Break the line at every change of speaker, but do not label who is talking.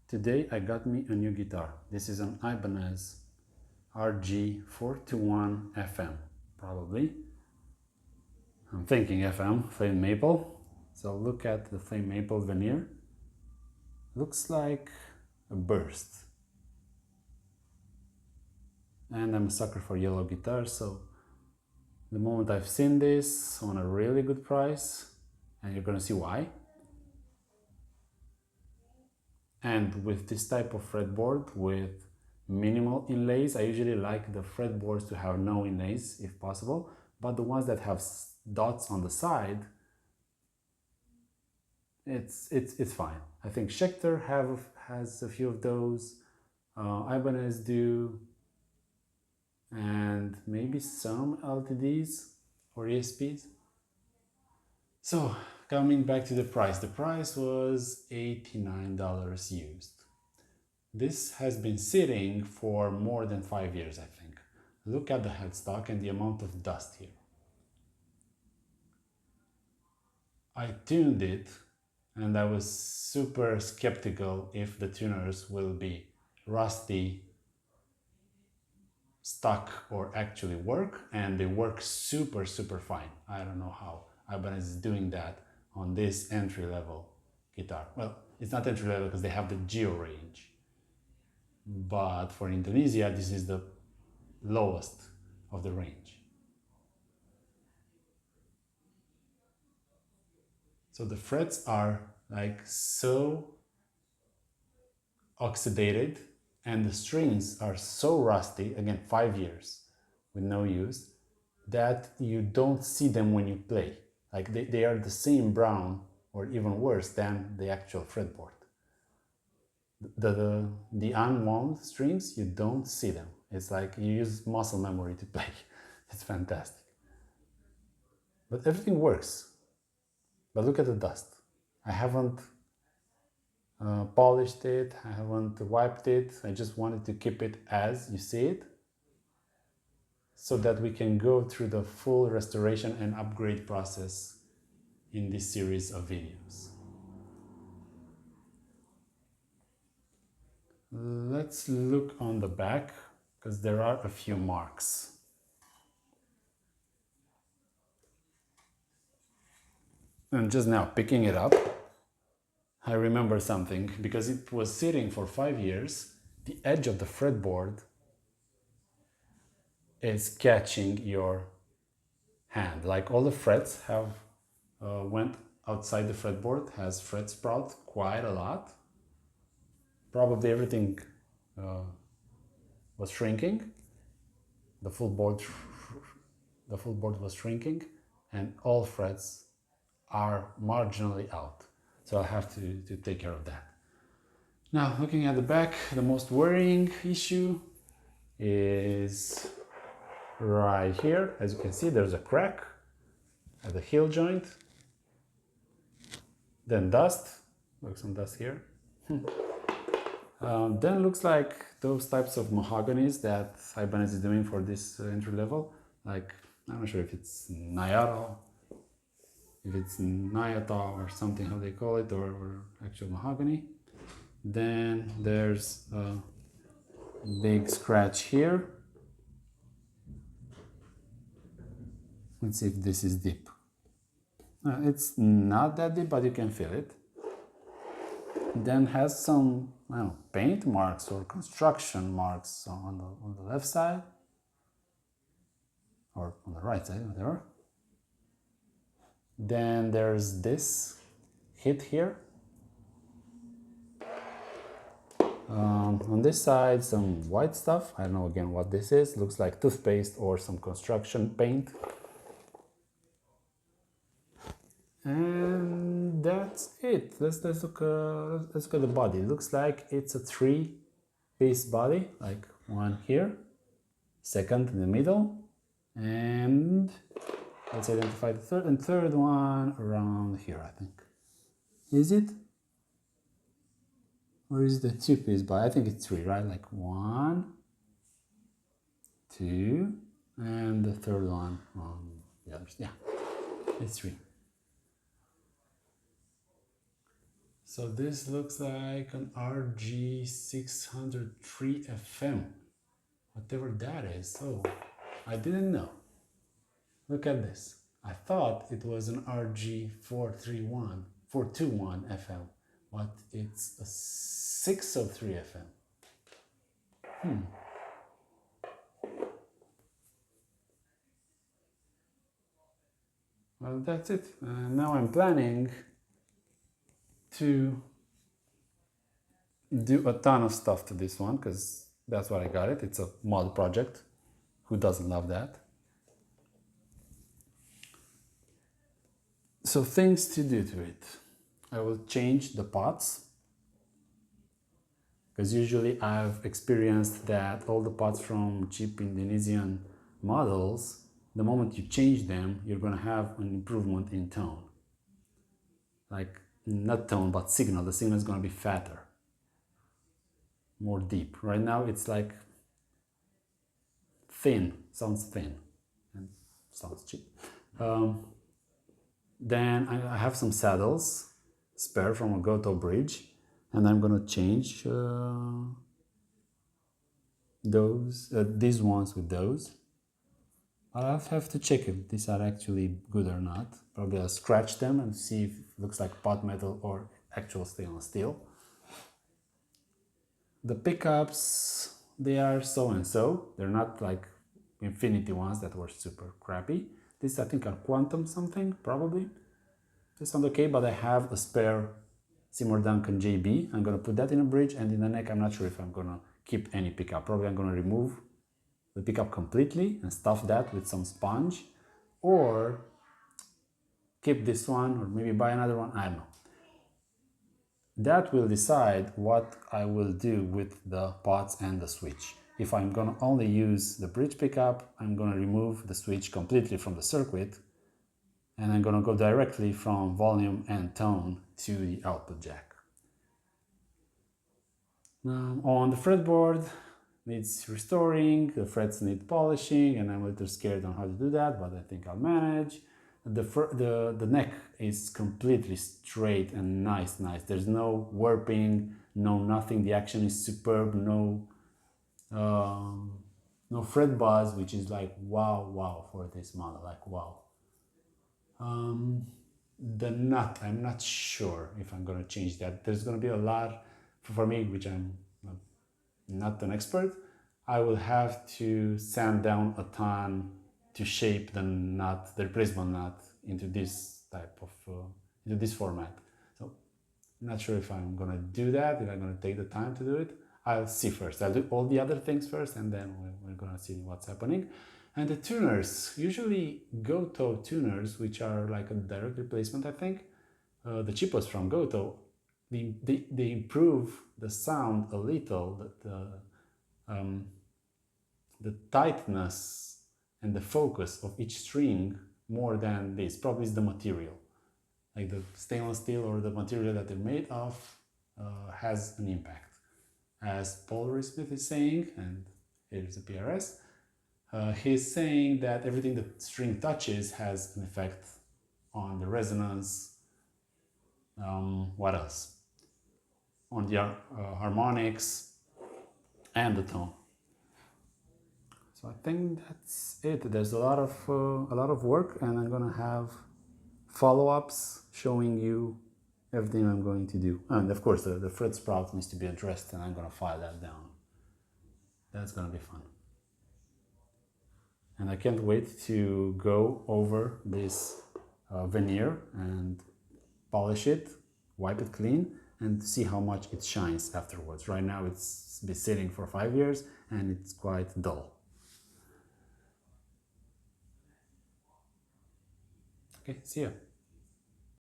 Today I got me a new guitar. This is an Ibanez RG421FM, probably. I'm thinking FM, flame maple. So look at the flame maple veneer. Looks like a burst. And I'm a sucker for yellow guitars, so the moment I've seen this on a really good price, and you're gonna see why. And with this type of fretboard with minimal inlays, I usually like the fretboards to have no inlays if possible, but the ones that have dots on the side, it's fine. I think Schecter has a few of those, Ibanez do, and maybe some LTDs or ESPs. So coming back to the price was $89 used. This has been sitting for more than 5 years, I think. Look at the headstock and the amount of dust here. I tuned it and I was super skeptical if the tuners will be rusty, stuck, or actually work, and they work super fine. I don't know how Ibanez is doing that on this entry-level guitar. Well, it's not entry-level because they have the geo range, but for Indonesia this is the lowest of the range. So the frets are like so oxidated and the strings are so rusty, again 5 years with no use, that you don't see them when you play. Like they are the same brown or even worse than the actual fretboard. The unwound strings, you don't see them. It's like you use muscle memory to play. It's fantastic. But everything works. But look at the dust. I haven't polished it, I haven't wiped it. I just wanted to keep it as you see it, so that we can go through the full restoration and upgrade process in this series of videos. Let's look on the back, because there are a few marks. And just now picking it up, I remember something, because it was sitting for 5 years. The edge of the fretboard is catching your hand. Like all the frets have went outside the fretboard, has fret sprout quite a lot. Probably everything was shrinking. The full board was shrinking, and all frets are marginally out. So I'll have to take care of that. Now, looking at the back, the most worrying issue is right here. As you can see, there's a crack at the heel joint. Then dust, look, some dust here. Then looks like those types of mahoganies that Ibanez is doing for this entry level. Like, I'm not sure if it's Nayara, if it's Nayata or something, how they call it, or actual mahogany. Then there's a big scratch here. Let's see if this is deep. It's not that deep, but you can feel it. Then has some, I don't know, paint marks or construction marks on the left side, or on the right side, whatever. Then there's this hit here. On this side, some white stuff. I don't know again what this is. Looks like toothpaste or some construction paint. And that's it. Let's look at the body. It looks like it's a 3-piece body, like one here, second in the middle, and let's identify the third, and third one around here, I think. Is it? Or is it a 2-piece body? I think it's 3, right? Like 1, 2, and the third one on the others. Yeah, it's 3. So this looks like an RG6003FM, whatever that is. Oh, I didn't know. Look at this. I thought it was an RG421FM, but it's a 603FM. Well, that's it. Now I'm planning to do a ton of stuff to this one because that's what I got it. It's a mod project. Who doesn't love that? So things to do to it. I will change the pots because usually I've experienced that all the pots from cheap Indonesian models, the moment you change them, you're going to have an improvement in tone. Like, not tone, but signal. The signal is going to be fatter, more deep. Right now it's like thin, sounds thin, and sounds cheap. Then I have some saddles, spare from a Goto bridge, and I'm going to change these ones with those. I'll have to check if these are actually good or not. Probably I'll scratch them and see if it looks like pot metal or actual stainless steel. The pickups, they are so and so. They're not like Infinity ones that were super crappy. These I think are Quantum something, probably. They sound okay, but I have a spare Seymour Duncan JB. I'm gonna put that in a bridge, and in the neck I'm not sure if I'm gonna keep any pickup. Probably I'm gonna remove the pickup completely and stuff that with some sponge, or keep this one, or maybe buy another one, I don't know. That will decide what I will do with the pots and the switch. If I'm gonna only use the bridge pickup, I'm gonna remove the switch completely from the circuit, and I'm gonna go directly from volume and tone to the output jack. Now, on the fretboard, needs restoring, the frets need polishing, and I'm a little scared on how to do that, but I think I'll manage. The neck is completely straight and nice. There's no warping, no nothing. The action is superb. No fret buzz, which is like wow for this model. Like wow. The nut, I'm not sure if I'm gonna change that. There's gonna be a lot for me, which I'm not an expert. I will have to sand down a ton to shape the nut, the replacement nut, into this type of, into this format. So I'm not sure if I'm gonna do that, if I'm gonna take the time to do it. I'll see first. I'll do all the other things first, and then we're gonna see what's happening. And the tuners, usually Goto tuners, which are like a direct replacement, I think, the cheapest from Goto, they improve the sound a little, the tightness and the focus of each string more than this. Probably is the material, like the stainless steel or the material that they're made of has an impact. As Paul Smith is saying, and here's a PRS, he's saying that everything the string touches has an effect on the resonance. What else? On the harmonics and the tone. So I think that's it. There's a lot of work, and I'm gonna have follow-ups showing you everything I'm going to do. And of course, the fret sprout needs to be addressed, and I'm gonna file that down. That's gonna be fun. And I can't wait to go over this veneer and polish it, wipe it clean, and see how much it shines afterwards. Right now it's been sitting for 5 years and it's quite dull. Okay, see ya.